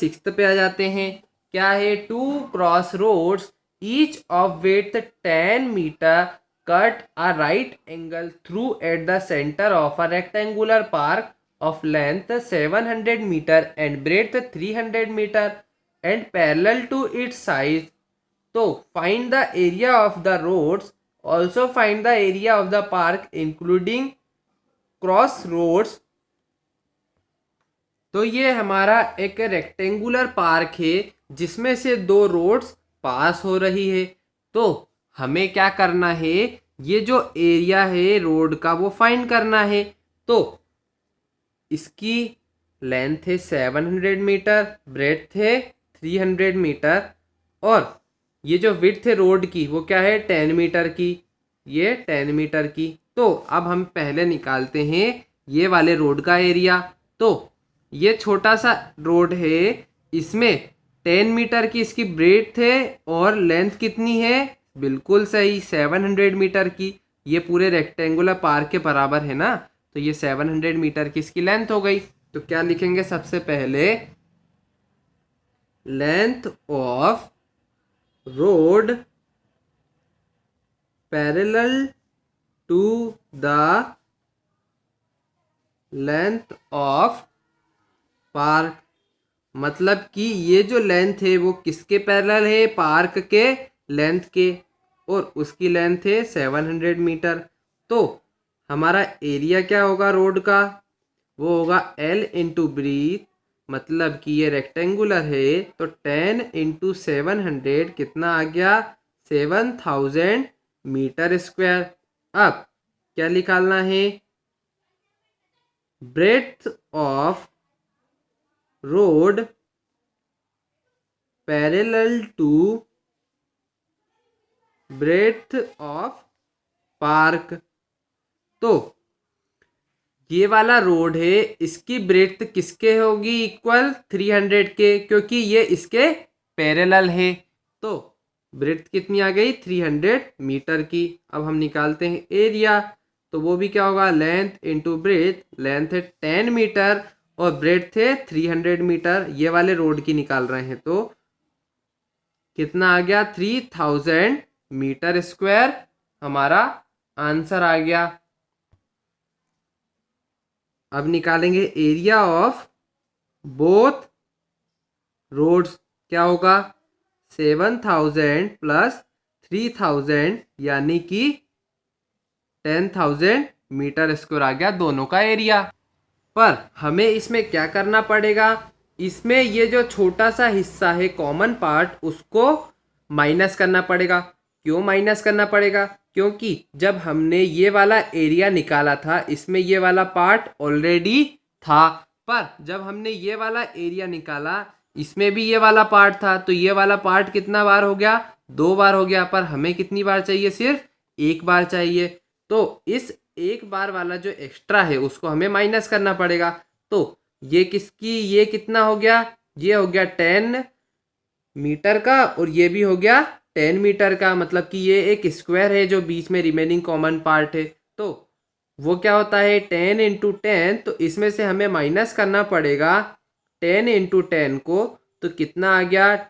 Sixth पे आ जाते हैं। क्या है, 2 cross roads each of width 10 metre cut a right angle through at the centre of a rectangular park of length 700 meter and breadth 300 meter and parallel to its size. So find the area of the roads. Also find the area of the park including cross roads. तो ये हमारा एक rectangular park है जिसमें से 2 roads पास हो रही है। तो हमें क्या करना है, ये जो एरिया है रोड का वो फाइंड करना है। तो इसकी लेंथ है 700 मीटर, ब्रेड्थ है 300 मीटर और ये जो विड्थ है रोड की वो क्या है 10 मीटर की, ये 10 मीटर की। तो अब हम पहले निकालते हैं ये वाले रोड का एरिया। तो ये छोटा सा रोड है, इसमें 10 मीटर की इसकी ब्रेड्थ है और लेंथ कितनी है, बिल्कुल सही 700 मीटर की। ये पूरे रेक्टेंगुलर पार्क के बराबर है ना, तो ये 700 मीटर की इसकी लेंथ हो गई। तो क्या लिखेंगे, सबसे पहले length of road parallel to the length of park, मतलब कि ये जो लेंथ है वो किसके पैरेलल है, पार्क के लेंथ के, और उसकी लेंथ है 700 मीटर। तो हमारा एरिया क्या होगा रोड का, वो होगा L इंटू ब्रीथ, मतलब कि ये रेक्टेंगुलर है तो 10 इंटू 700 कितना आ गया 7000 मीटर स्क्वायर। अब क्या निकालना है, breadth of road parallel to breadth of park. तो ये वाला रोड है, इसकी ब्रेड्थ किसके होगी, इक्वल 300 के, क्योंकि ये इसके पैरेलल है। तो ब्रेड्थ कितनी आ गई 300 मीटर की। अब हम निकालते हैं एरिया, तो वो भी क्या होगा लेंथ इंटू ब्रेड्थ, लेंथ है 10 मीटर और ब्रेड्थ है 300 मीटर, ये वाले रोड की निकाल रहे हैं। तो कितना आ गया 3000 मीटर स्क्वायर, हमारा आंसर आ गया। अब निकालेंगे एरिया ऑफ बोथ रोड्स, क्या होगा 7000 प्लस 3000 यानी कि 10,000 मीटर स्क्वायर आ गया दोनों का एरिया। पर हमें इसमें क्या करना पड़ेगा, इसमें ये जो छोटा सा हिस्सा है कॉमन पार्ट उसको माइनस करना पड़ेगा। क्यों माइनस करना पड़ेगा, क्योंकि जब हमने ये वाला एरिया निकाला था इसमें ये वाला पार्ट ऑलरेडी था, पर जब हमने ये वाला एरिया निकाला इसमें भी ये वाला पार्ट था, तो ये वाला पार्ट कितना बार हो गया 2 बार हो गया, पर हमें कितनी बार चाहिए, सिर्फ 1 बार चाहिए। तो इस 1 बार वाला जो एक्स्ट्रा है उसको हमें माइनस करना पड़ेगा। तो ये किसकी, ये कितना हो गया, ये हो गया 10 मीटर का और ये भी हो गया 10 मीटर का, मतलब कि ये एक स्क्वायर है जो बीच में रिमेनिंग कॉमन पार्ट है। तो वो क्या होता है 10 इंटू 10, तो इसमें से हमें माइनस करना पड़ेगा 10 इंटू 10 को, तो कितना आ गया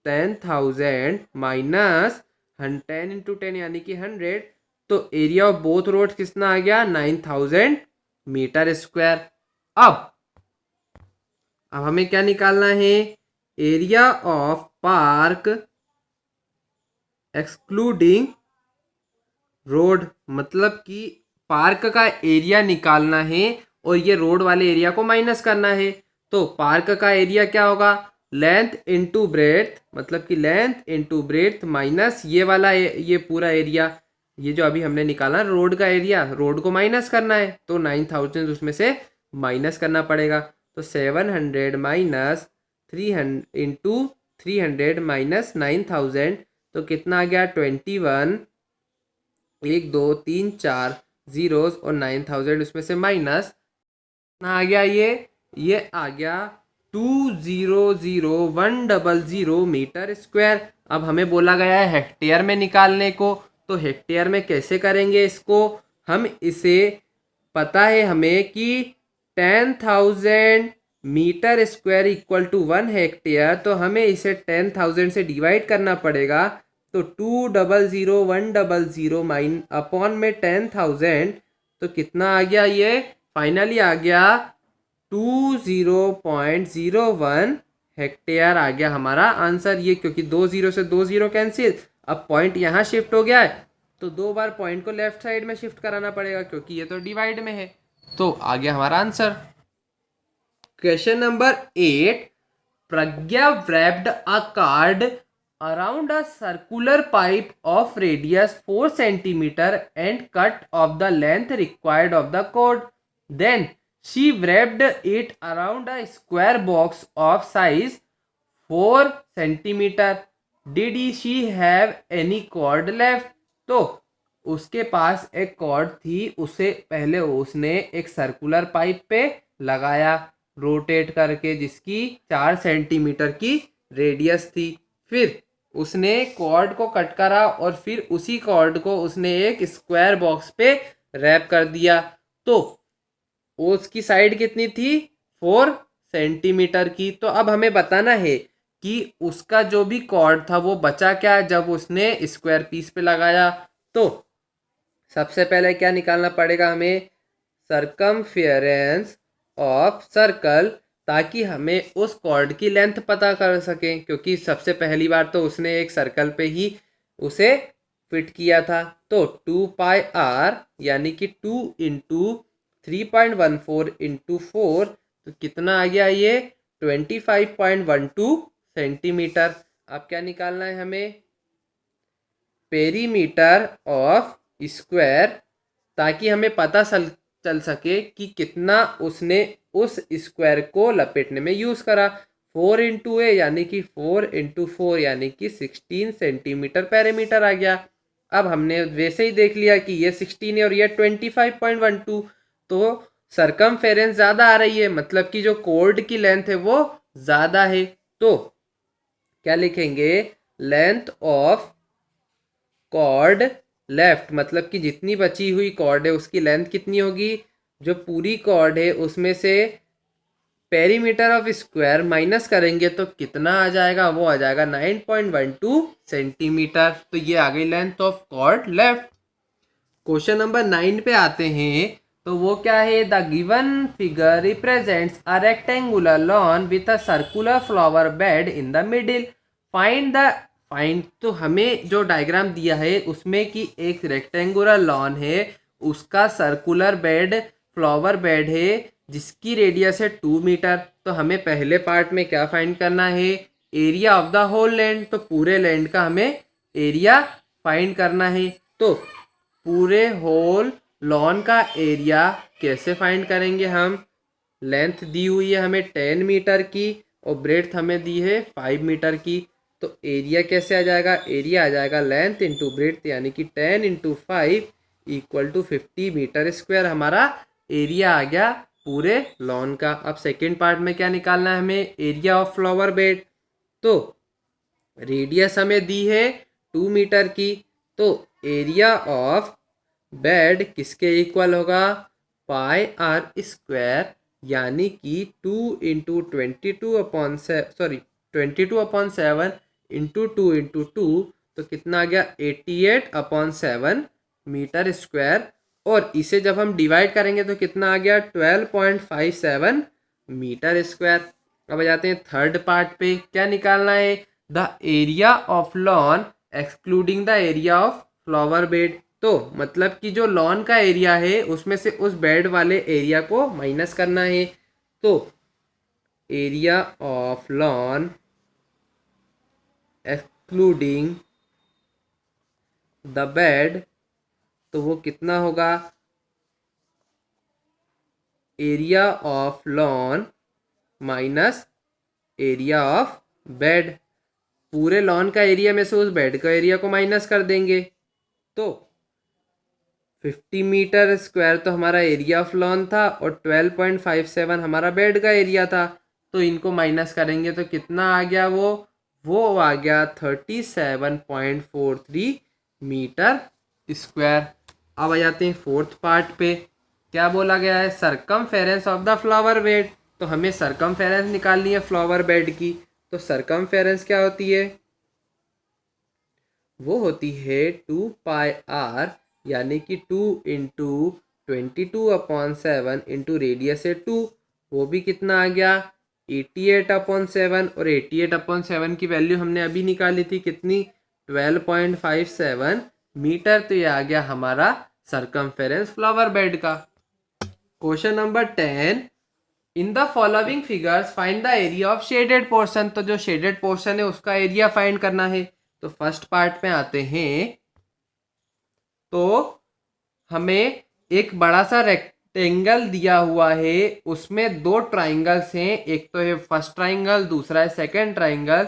10,000 माइनस 10 इंटू 10 यानी कि 100, तो एरिया ऑफ बोथ रोड कितना आ गया 9000 मीटर स्क्वायर। अब हमें क्या निकालना है, area of park excluding road, मतलब कि पार्क का एरिया निकालना है और ये रोड वाले एरिया को माइनस करना है। तो पार्क का एरिया क्या होगा, लेंथ इंटू ब्रेड्थ, मतलब कि लेंथ इंटू ब्रेड्थ माइनस ये वाला ये पूरा एरिया, ये जो अभी हमने निकाला रोड का एरिया, रोड को माइनस करना है तो 9000 उसमें से माइनस करना पड़ेगा। तो 700 माइनस 300 इंटू 300 माइनस 9000, तो कितना आ गया 21, 1 2 3 4 जीरोस और 9000 उसमें से माइनस कितना आ गया, ये आ गया 2,00100 मीटर स्क्वायर। अब हमें बोला गया है हेक्टेयर में निकालने को, तो हेक्टेयर में कैसे करेंगे इसको, हम इसे पता है हमें कि 10,000 metre square equal to 1 hectare, तो हमें इसे 10,000 से डिवाइड करना पड़ेगा। तो 200,100 माइन अपॉन में 10,000, तो कितना आ गया, ये फाइनली आ गया 20.01 हेक्टेयर आ गया हमारा आंसर ये, क्योंकि 2 0 से 2 0 कैंसिल। अब पॉइंट यहाँ शिफ्ट हो गया है, तो 2 बार पॉइंट को लेफ्ट साइड में शिफ्ट कराना पड़ेगा, क्योंकि ये तो डिवाइड में है। तो आ गया हमारा answer. Question number 8, Pragya wrapped a card around a circular pipe of radius 4 centimeter and cut off the length required of the cord. Then she wrapped it around a square box of size 4 centimeter. Did she have any cord left? तो उसके पास एक cord थी, उसे पहले उसने एक circular pipe पे लगाया रोटेट करके, जिसकी 4 सेंटीमीटर की रेडियस थी। फिर उसने कॉर्ड को कट करा और फिर उसी कॉर्ड को उसने एक स्क्वायर बॉक्स पे रैप कर दिया। तो उसकी साइड कितनी थी, 4 सेंटीमीटर की। तो अब हमें बताना है कि उसका जो भी कॉर्ड था वो बचा क्या जब उसने स्क्वायर पीस पे लगाया। तो सबसे पहले क्या निकालना पड़ेगा हमें, सर्कमफेरेंस ऑफ सर्कल, ताकि हमें उस कॉर्ड की लेंथ पता कर सकें, क्योंकि सबसे पहली बार तो उसने एक सर्कल पे ही उसे फिट किया था। तो 2πr यानी कि 2 इंटू 3.14 इंटू 4, तो कितना आ गया ये 25.12 सेंटीमीटर। अब क्या निकालना है हमें, पेरीमीटर ऑफ स्क्वायर, ताकि हमें पता चल सके कि कितना उसने उस स्क्वायर को लपेटने में यूज़ करा। 4 इंटू ए यानी कि 4 इंटू 4 यानी कि 16 सेंटीमीटर पेरीमीटर आ गया। अब हमने वैसे ही देख लिया कि ये 16 है और ये 25.12, तो सरकमफेरेंस ज़्यादा आ रही है, मतलब कि जो कॉर्ड की लेंथ है वो ज़्यादा है। तो क्या लिखेंगे, लेंथ ऑफ कॉर्ड लेफ्ट, मतलब कि जितनी बची हुई कॉर्ड है उसकी लेंथ कितनी होगी, जो पूरी कॉर्ड है उसमें से पेरीमीटर ऑफ स्क्वायर माइनस करेंगे तो कितना आ जाएगा, वो आ जाएगा 9.12 सेंटीमीटर। तो ये आ गई length of cord left. Question number 9 पे आते हैं, तो वो क्या है, the given figure represents a rectangular lawn with a circular flower bed in the middle. Find तो हमें जो डायग्राम दिया है उसमें कि एक रेक्टेंगुलर लॉन है, उसका सर्कुलर बेड फ्लावर बेड है जिसकी रेडियस है 2 मीटर। तो हमें पहले पार्ट में क्या फाइंड करना है, area of the whole land. तो पूरे लैंड का हमें एरिया फाइंड करना है। तो पूरे होल लॉन का एरिया कैसे फाइंड करेंगे हम, लेंथ दी हुई है हमें 10 मीटर की और ब्रेड्थ हमें दी है 5 मीटर की। तो एरिया कैसे आ जाएगा, एरिया आ जाएगा लेंथ इंटू ब्रेड्थ यानी कि 10 into 5 equal to 50 metre square. हमारा एरिया आ गया पूरे लॉन का। अब सेकेंड पार्ट में क्या निकालना है हमें, एरिया ऑफ फ्लावर बेड। तो रेडियस हमें दी है 2 मीटर की, तो एरिया ऑफ बेड किसके इक्वल होगा, पाई आर स्क्वायर यानी कि 2 इंटू 22/7 इंटू 2 इंटू 2, तो कितना आ गया 88/7 मीटर स्क्वायर। और इसे जब हम डिवाइड करेंगे तो कितना आ गया 12.57 मीटर स्क्वायर। अब आ जाते हैं थर्ड पार्ट पे, क्या निकालना है, the area of lawn excluding the area of flower bed. तो मतलब कि जो लॉन का एरिया है उसमें से उस बेड वाले एरिया को माइनस करना है। तो area of lawn excluding the bed, तो वो कितना होगा, area of lawn minus area of bed. पूरे लॉन का एरिया में से उस बेड का एरिया को माइनस कर देंगे। तो 50 मीटर स्क्वायर तो हमारा एरिया ऑफ लॉन था और 12.57 हमारा बेड का एरिया था। तो इनको माइनस करेंगे तो कितना आ गया, वो आ गया 37.43 मीटर स्क्वायर। अब आ जाते हैं फोर्थ पार्ट पे, क्या बोला गया है, circumference of the flower bed. तो हमें सरकमफेरेंस निकालनी है फ्लावर बेड की। तो सरकमफेरेंस क्या होती है? वो होती है 2πr, यानी कि 2 × 22/7 इंटू रेडियस है 2। वो भी कितना आ गया? 88/7। और 88/7 की वैल्यू हमने अभी निकाली थी कितनी? 12.57 मीटर। तो ये आ गया हमारा सरकमफेरेंस फ्लावर बेड का। Question number 10, in the following figures find the area of shaded portion. तो जो शेडेड पोर्शन है उसका एरिया फाइंड करना है। तो फर्स्ट पार्ट में आते हैं। तो हमें एक बड़ा सा रेक्टेंगल दिया हुआ है, उसमें दो ट्राइंगल्स हैं, एक तो है फर्स्ट ट्राइंगल, दूसरा है सेकंड ट्राइंगल,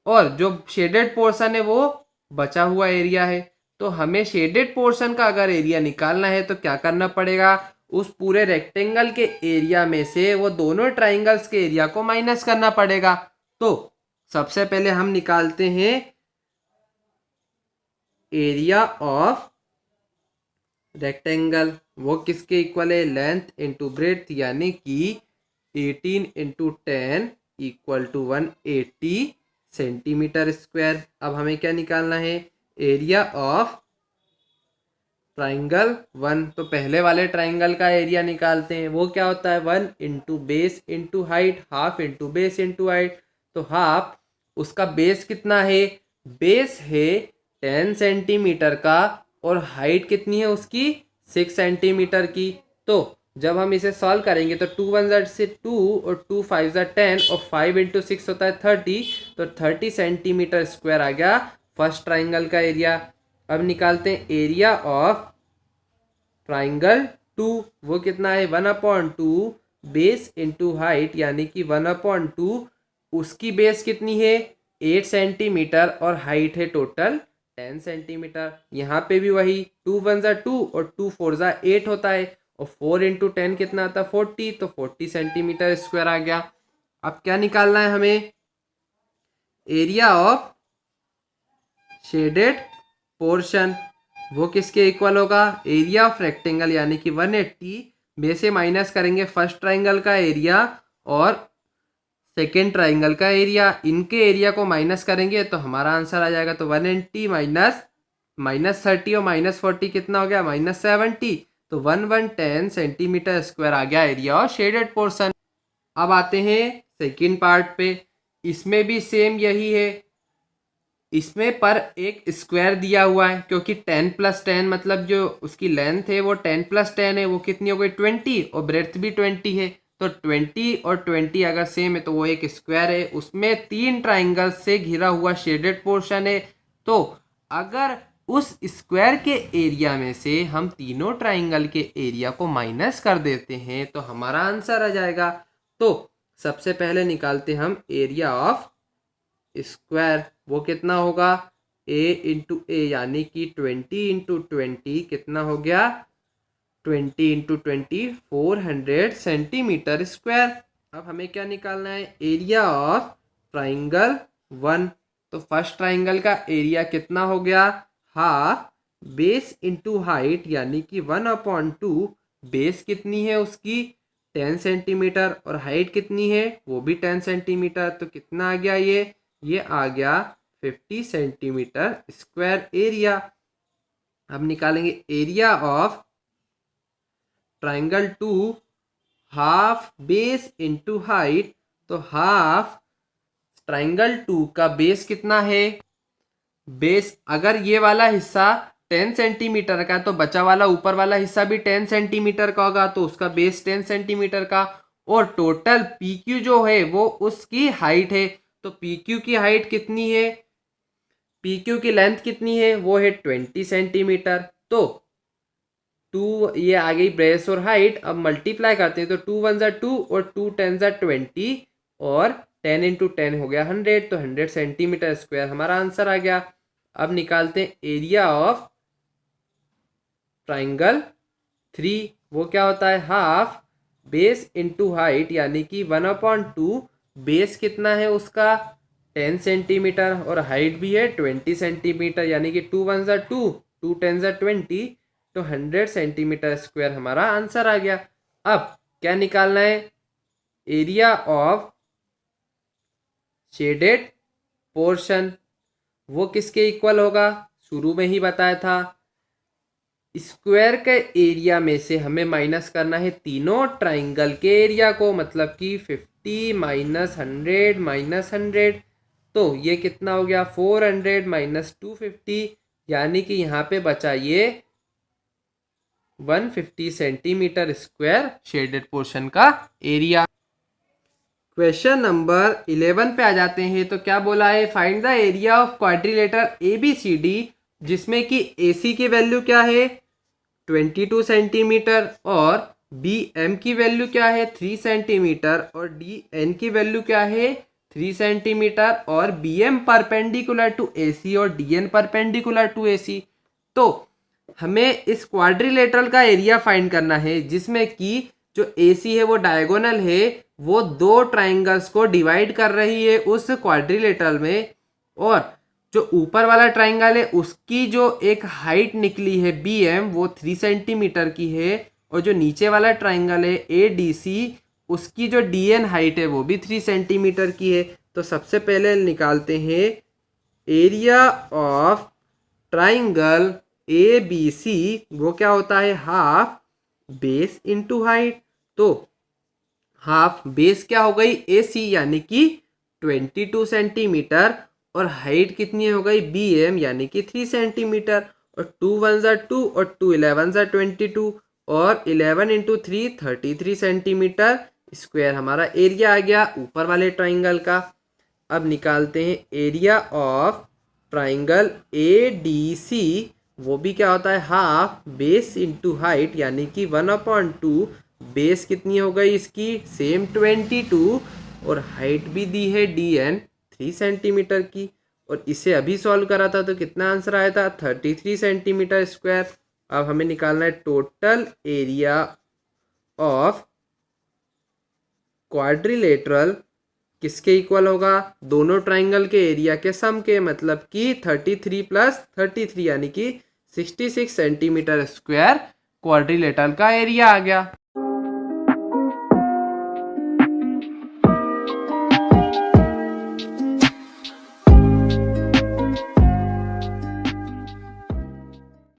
और जो शेडेड पोर्शन है वो बचा हुआ एरिया है। तो हमें शेडेड पोर्शन का अगर एरिया निकालना है तो क्या करना पड़ेगा? उस पूरे रेक्टेंगल के एरिया में से वो दोनों ट्राइंगल्स के एरिया को माइनस करना पड़ेगा। तो सबसे पहले हम निकालते हैं एरिया ऑफ रेक्टेंगल। वो किसके इक्वल है? लेंथ इंटू ब्रेड्थ, यानी कि 18 × 10 = 180 सेंटीमीटर स्क्वायर। अब हमें क्या निकालना है? Area of triangle 1। तो पहले वाले ट्राइंगल का एरिया निकालते हैं। वो क्या होता है? 1 × base into height, half into base into height. तो हाफ, उसका बेस कितना है? बेस है 10 सेंटीमीटर का, और हाइट कितनी है उसकी? 6 सेंटीमीटर की। तो जब हम इसे सॉल्व करेंगे तो 2 × 1 से 2 और 2 × 5 = 10 और 5 × 6 होता है 30। तो 30 सेंटीमीटर स्क्वायर आ गया फर्स्ट ट्राइंगल का एरिया। अब निकालते हैं एरिया ऑफ ट्राइंगल 2। वो कितना है? 1/2 बेस इंटू हाइट, यानी कि 1/2। उसकी बेस कितनी है? 8 सेंटीमीटर, और हाइट है टोटल 10 सेंटीमीटर। यहाँ पे भी वही 2 × 1 = 2 और 2 × 4 = 8 होता है, और 4 × 10 कितना आता है? 40। तो 40 सेंटीमीटर स्क्वायर आ गया। अब क्या निकालना है हमें? Area of shaded portion. वो किसके इक्वल होगा? एरिया ऑफ रेक्टेंगल, यानी कि 180 में से माइनस करेंगे फर्स्ट ट्राइंगल का एरिया और सेकेंड ट्राइंगल का एरिया। इनके एरिया को माइनस करेंगे तो हमारा आंसर आ जाएगा। तो 180 माइनस 30 और माइनस 40 कितना हो गया? -70। तो 1110 सेंटीमीटर स्क्वायर आ गया एरिया ऑफ शेडेड पोर्शन। अब आते हैं सेकेंड पार्ट पे। इसमें भी सेम यही है। इसमें पर एक स्क्वायर दिया हुआ है, क्योंकि 10 + 10 मतलब जो उसकी लेंथ है वो 10 + 10 है। वो कितनी हो गई? 20, और ब्रेड्थ भी 20 है। तो 20 और 20 अगर सेम है तो वो एक स्क्वायर है। उसमें 3 ट्राइंगल से घिरा हुआ शेडेड पोर्शन है। तो अगर उस स्क्वायर के एरिया में से हम तीनों ट्राइंगल के एरिया को माइनस कर देते हैं तो हमारा आंसर आ जाएगा। तो सबसे पहले निकालते हम एरिया ऑफ स्क्वायर। वो कितना होगा? a × a, यानी कि 20 × 20 कितना हो गया? 20 × 20 400 सेंटीमीटर स्क्वायर। अब हमें क्या निकालना है? Area of triangle 1। तो फर्स्ट ट्राइंगल का एरिया कितना हो गया? हाफ बेस इंटू हाइट, यानी कि 1/2। बेस कितनी है उसकी? 10 सेंटीमीटर, और हाइट कितनी है? वो भी 10 सेंटीमीटर। तो कितना आ गया ये आ गया 50 सेंटीमीटर स्क्वायर एरिया। अब निकालेंगे area of triangle 2, half base into height. तो हाफ ट्राइंगल 2 का बेस कितना है? बेस अगर ये वाला हिस्सा 10 सेंटीमीटर का, तो बचा वाला ऊपर वाला हिस्सा भी 10 सेंटीमीटर का होगा, तो उसका बेस 10 सेंटीमीटर का। और टोटल PQ जो है वो उसकी हाइट है। तो PQ की हाइट कितनी है? PQ की लेंथ कितनी है? वो है 20 सेंटीमीटर। तो 2 ये आ गई बेस और हाइट। अब मल्टीप्लाई करते हैं तो 2 × 1 = 2 और 2 × 10 = 20, और 10 × 10 हो गया 100। तो 100 सेंटीमीटर स्क्वायर हमारा आंसर आ गया। अब निकालते हैं एरिया ऑफ ट्राइंगल 3। वो क्या होता है? हाफ बेस इंटू हाइट, यानी कि 1/2। बेस कितना है उसका? 10 सेंटीमीटर, और हाइट भी है 20 सेंटीमीटर, यानी कि 2 × 1 = 2, 2 × 10 = 20। तो 100 सेंटीमीटर स्क्वायर हमारा आंसर आ गया। अब क्या निकालना है? एरिया ऑफ शेडेड पोर्शन वो किसके इक्वल होगा, शुरू में ही बताया था। स्क्वायर के एरिया में से हमें माइनस करना है तीनों ट्राइंगल के एरिया को, मतलब कि 50 माइनस 100 माइनस 100, तो ये कितना हो गया 400 माइनस 250, यानी कि यहाँ पे बचा ये 150 सेंटीमीटर स्क्वायर शेडेड पोर्शन का एरिया। क्वेश्चन नंबर 11 पे आ जाते हैं। तो क्या बोला है, find the area of quadrilateral ABCD जिसमें कि AC की वैल्यू क्या है 22 सेंटीमीटर और BM की वैल्यू क्या है 3 सेंटीमीटर और DN की वैल्यू क्या है 3 सेंटीमीटर और BM परपेंडिकुलर टू AC और DN परपेंडिकुलर टू AC। तो हमें इस क्वाड्रिलेटरल का एरिया फाइंड करना है जिसमें कि जो AC है वो डायगोनल है, वो दो ट्राइंगल्स को डिवाइड कर रही है उस क्वाड्रिलेटरल में, और जो ऊपर वाला ट्राइंगल है उसकी जो एक हाइट निकली है BM वो 3 सेंटीमीटर की है, और जो नीचे वाला ट्राइंगल है ADC उसकी जो DN हाइट है वो भी 3 सेंटीमीटर की है। तो सबसे पहले निकालते हैं एरिया ऑफ ट्राइंगल ABC, वो क्या होता है हाफ बेस इंटू हाइट। तो हाफ बेस क्या हो गई AC यानी कि 22 सेंटीमीटर और हाइट कितनी हो गई BM यानी कि 3 सेंटीमीटर, और 2 1 ज़ा 2 और 2 11 ज़ा 22 और 11 इंटू 3 33 सेंटीमीटर स्क्वायर हमारा एरिया आ गया ऊपर वाले ट्राइंगल का। अब निकालते हैं एरिया ऑफ ट्राइंगल ADC, वो भी क्या होता है हाफ बेस इंटू हाइट यानी कि 1/2, बेस कितनी हो गई इसकी सेम 22 और हाइट भी दी है DN 3 सेंटीमीटर की, और इसे अभी सॉल्व करा था तो कितना आंसर आया था 33 सेंटीमीटर स्क्वायर। अब हमें निकालना है टोटल एरिया ऑफ क्वाड्रिलेटरल किसके इक्वल होगा, दोनों ट्राइंगल के एरिया के सम के, मतलब कि 33 प्लस 33 यानी कि 66 सेंटीमीटर स्क्वायर क्वाड्रिलेटरल का एरिया आ गया।